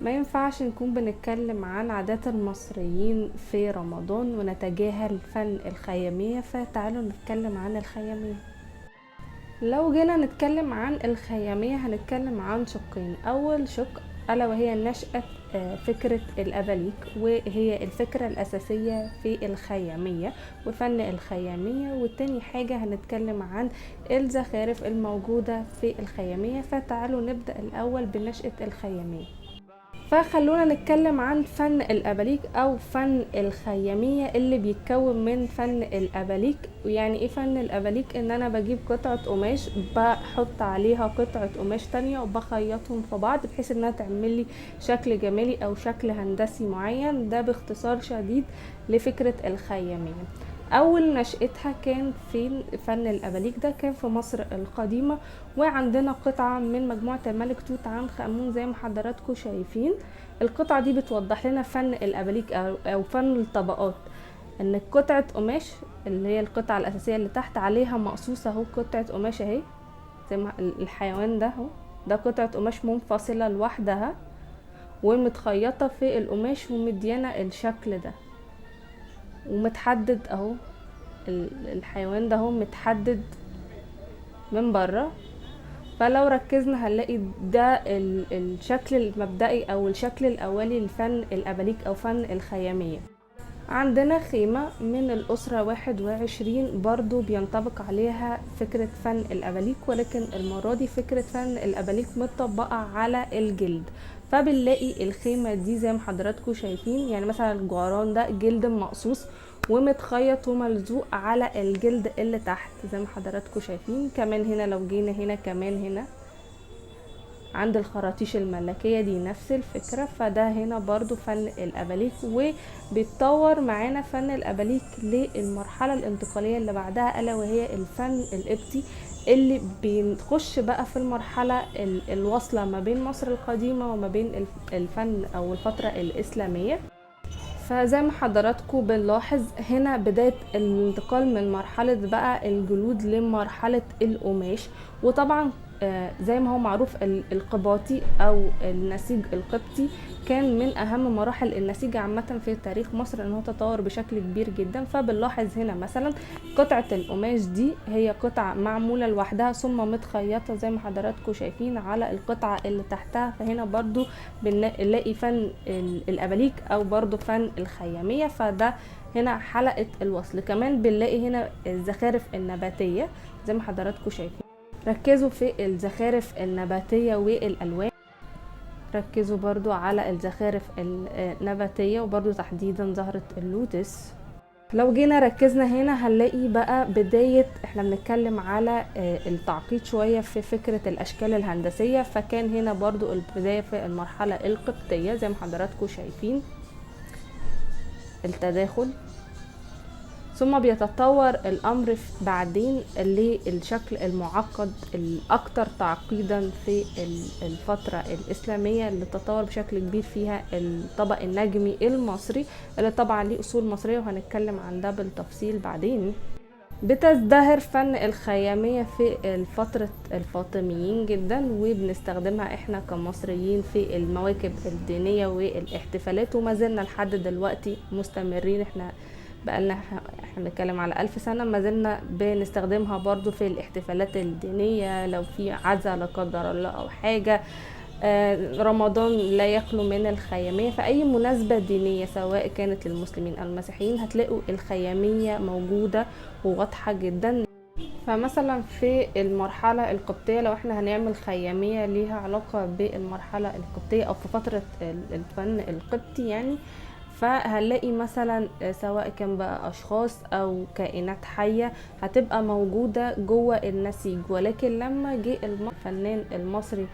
ما ينفعش نكون بنتكلم عن عادات المصريين في رمضان ونتجاهل فن الخيامية، فتعالوا نتكلم عن الخيامية. لو جينا نتكلم عن الخيامية هنتكلم عن شقين. أول شق ألا وهي نشأة فكرة الأباليك، وهي الفكرة الأساسية في الخيامية وفن الخيامية. والتاني حاجة هنتكلم عن الزخارف الموجودة في الخيامية. فتعالوا نبدأ الأول بنشأة الخيامية. فخلونا نتكلم عن فن الأباليك أو فن الخيامية اللي بيتكون من فن الأباليك. يعني ايه فن الأباليك؟ ان انا بجيب قطعة قماش، بحط عليها قطعة قماش تانية وبخيطهم في بعض بحيث انها تعمل لي شكل جمالي او شكل هندسي معين. ده باختصار شديد لفكرة الخيامية. اول نشأتها كان في فن الأباليك، ده كان في مصر القديمة. وعندنا قطعة من مجموعة الملك توت عنخ آمون زي ما حضراتكم شايفين. القطعة دي بتوضح لنا فن الأباليك أو فن الطبقات. ان قطعة قماش اللي هي القطعة الأساسية اللي تحت عليها مقصوصة اهو قطعة قماش اهي، زي ما الحيوان ده اهو، ده قطعة قماش منفصلة لوحدها ومتخيطة في القماش ومديانة الشكل ده ومتحدد اهو. الحيوان ده اهو متحدد من بره. فلو ركزنا هنلاقي ده الشكل المبدئي او الشكل الاولي لفن الأباليك او فن الخيامية. عندنا خيمة من الأسرة 21 برضو بينطبق عليها فكرة فن الأباليك، ولكن المرة دي فكرة فن الأباليك متطبقة على الجلد. فبنلاقي الخيمة دي زي ما حضراتكم شايفين، يعني مثلا الجعران ده جلد مقصوص ومتخيط وملزوق على الجلد اللي تحت زي ما حضراتكم شايفين. كمان هنا لو جينا هنا كمان هنا عند الخراطيش الملكية دي نفس الفكرة. فده هنا برضو فن الأباليك، وبيتطور معانا فن الأباليك للمرحلة الانتقالية اللي بعدها ألا وهي الفن القبطي، اللي بنخش بقى في المرحلة الواصلة ما بين مصر القديمة وما بين الفن أو الفترة الإسلامية. فزي ما حضراتكم بنلاحظ هنا بداية الانتقال من مرحلة بقى الجلود لمرحلة القماش. وطبعا زي ما هو معروف القباطي او النسيج القبطي كان من اهم مراحل النسيج عامة في تاريخ مصر، ان هو تطور بشكل كبير جدا. فبنلاحظ هنا مثلا قطعة القماش دي هي قطعة معمولة لوحدها ثم متخيطة زي ما حضراتكم شايفين على القطعة اللي تحتها. فهنا برضو بنلاقي فن الأباليك او برضو فن الخيامية. فده هنا حلقة الوصل. كمان بنلاقي هنا الزخارف النباتية زي ما حضراتكم شايفين. ركزوا في الزخارف النباتية والألوان، ركزوا برضو على الزخارف النباتية وبرضو تحديدا زهرة اللوتس. لو جينا ركزنا هنا هنلاقي بقى بداية احنا بنتكلم على التعقيد شوية في فكرة الأشكال الهندسية. فكان هنا برضو البداية في المرحلة القبطية زي ما حضراتكم شايفين التداخل، ثم بيتطور الأمر بعدين للشكل المعقد الأكثر تعقيدا في الفترة الإسلامية اللي تطور بشكل كبير فيها الطبق النجمي المصري اللي طبعا ليه أصول مصرية وهنتكلم عن ده بالتفصيل بعدين. بتزدهر فن الخيامية في فترة الفاطميين جدا، وبنستخدمها احنا كمصريين في المواكب الدينية والاحتفالات، وما زلنا لحد دلوقتي مستمرين. احنا بنتكلم على 1000 سنة ما زلنا بنستخدمها برضو في الاحتفالات الدينية. لو في عزا لا قدر الله او حاجة، رمضان لا يخلو من الخيامية. في أي مناسبة دينية سواء كانت للمسلمين أو المسيحيين هتلاقوا الخيامية موجودة وواضحة جدا. فمثلا في المرحلة القبطية لو احنا هنعمل خيامية ليها علاقة بالمرحلة القبطية أو في فترة الفن القبطي يعني، فهنلاقي مثلا سواء كان بقى أشخاص أو كائنات حية هتبقى موجودة جوه النسيج. ولكن لما جه الفنان المصري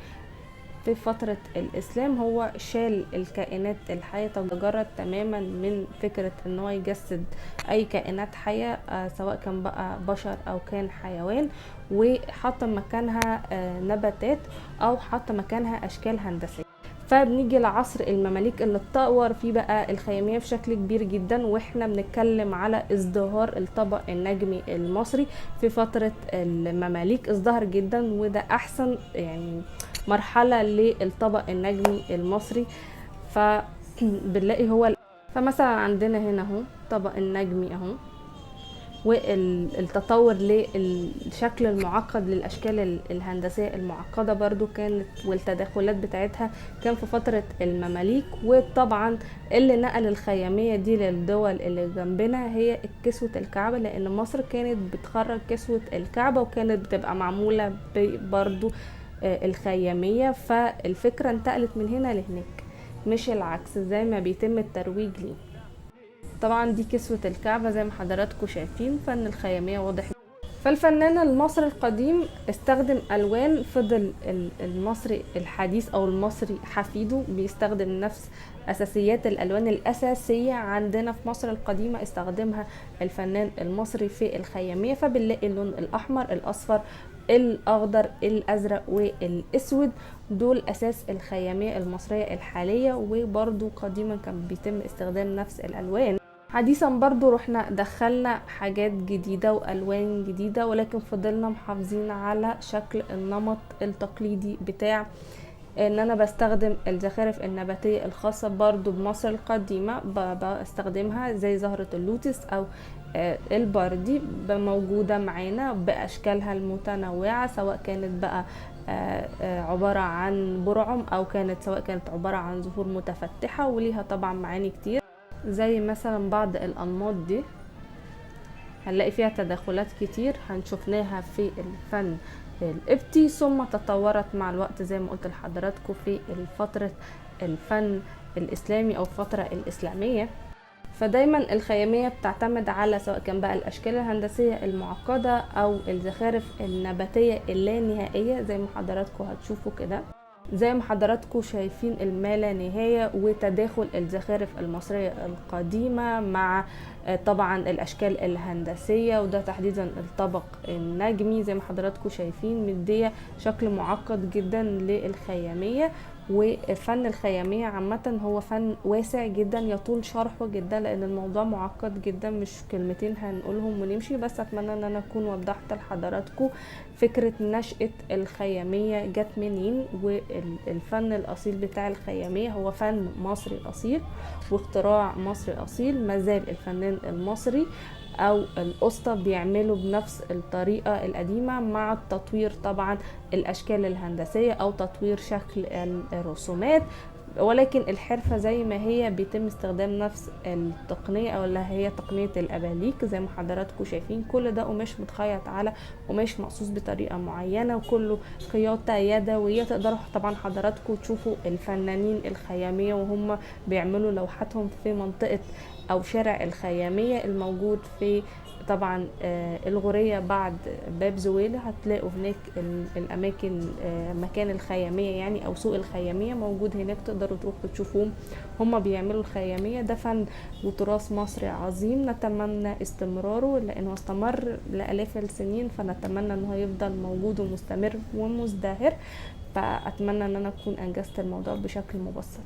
في فترة الإسلام هو شال الكائنات الحية، تجرد تماما من فكرة ان هو يجسد أي كائنات حية سواء كان بقى بشر أو كان حيوان، وحط مكانها نباتات أو حط مكانها أشكال هندسية. فبنيجي لعصر المماليك اللي اتطور فيه بقى الخيامية بشكل كبير جدا، واحنا بنتكلم على ازدهار الطبق النجمي المصري في فترة المماليك. ازدهر جدا وده احسن يعني مرحلة للطبق النجمي المصري. فبنلاقي هو فمثلا عندنا هنا اهو طبق النجمي اهو، والتطور للشكل المعقد للأشكال الهندسية المعقدة برضو كانت، والتداخلات بتاعتها كان في فترة المماليك. وطبعا اللي نقل الخيامية دي للدول اللي جنبنا هي كسوة الكعبة، لأن مصر كانت بتخرج كسوة الكعبة وكانت بتبقى معمولة برضو الخيامية، فالفكرة انتقلت من هنا لهناك مش العكس زي ما بيتم الترويج ليه. طبعا دي كسوة الكعبة زي ما حضراتكم شايفين، فن الخيامية واضح. فالفنان المصري القديم استخدم ألوان، فضل المصري الحديث أو المصري حفيده بيستخدم نفس أساسيات الألوان الأساسية عندنا في مصر القديمة استخدمها الفنان المصري في الخيامية. فبنلاقي اللون الأحمر، الأصفر، الأخضر، الأزرق والأسود، دول أساس الخيامية المصرية الحالية. وبرضو قديما كان بيتم استخدام نفس الألوان. حديثا برضو رحنا دخلنا حاجات جديدة والوان جديدة، ولكن فضلنا محافظين على شكل النمط التقليدي بتاع ان انا بستخدم الزخارف النباتية الخاصة برضو بمصر القديمة، بستخدمها زي زهرة اللوتس او البردي موجودة معانا باشكالها المتنوعة، سواء كانت بقى عبارة عن برعم او سواء كانت عبارة عن زهور متفتحة وليها طبعا معاني كتير، زي مثلا بعض الانماط دي هنلاقي فيها تداخلات كتير هنشوفناها في الفن القبطي، ثم تطورت مع الوقت زي ما قلت لحضراتكم في فترة الفن الاسلامي او الفترة الاسلامية. فدايما الخيامية بتعتمد على سواء كان بقى الاشكال الهندسية المعقدة او الزخارف النباتية اللانهائية زي ما حضراتكم هتشوفوا كده، زي ما حضراتكم شايفين المالا نهاية وتداخل الزخارف المصرية القديمة مع طبعا الاشكال الهندسية، وده تحديدا الطبق النجمي زي ما حضراتكم شايفين مدية شكل معقد جدا للخيامية. وفن الخيامية عامة هو فن واسع جدا يطول شرحه جدا لان الموضوع معقد جدا، مش كلمتين هنقولهم ونمشي. بس اتمنى ان انا اكون وضحت لحضراتكم فكرة نشأة الخيامية جت منين، والفن الاصيل بتاع الخيامية هو فن مصري اصيل واختراع مصري اصيل، مازال الفنان المصري او الاسطى بيعملوا بنفس الطريقة القديمة مع التطوير طبعا الاشكال الهندسية او تطوير شكل الرسومات، ولكن الحرفة زي ما هي بيتم استخدام نفس التقنية او اللي هي تقنية الاباليك زي ما حضراتكم شايفين. كل ده قماش متخيط على قماش مقصوص بطريقة معينة وكله خياطة يدوية. تقدروا طبعا حضراتكم تشوفوا الفنانين الخيامية وهم بيعملوا لوحاتهم في منطقة او شارع الخيامية الموجود في طبعا الغورية بعد باب زويلة، هتلاقوا هناك الاماكن مكان الخيامية يعني او سوق الخيامية موجود هناك، تقدروا تروحوا تشوفوهم هم بيعملوا الخيامية. ده فن وتراث مصري عظيم نتمنى استمراره لانه استمر لآلاف السنين، فنتمنى انه يفضل موجود ومستمر ومزدهر. فاتمنى ان انا اكون انجزت الموضوع بشكل مبسط.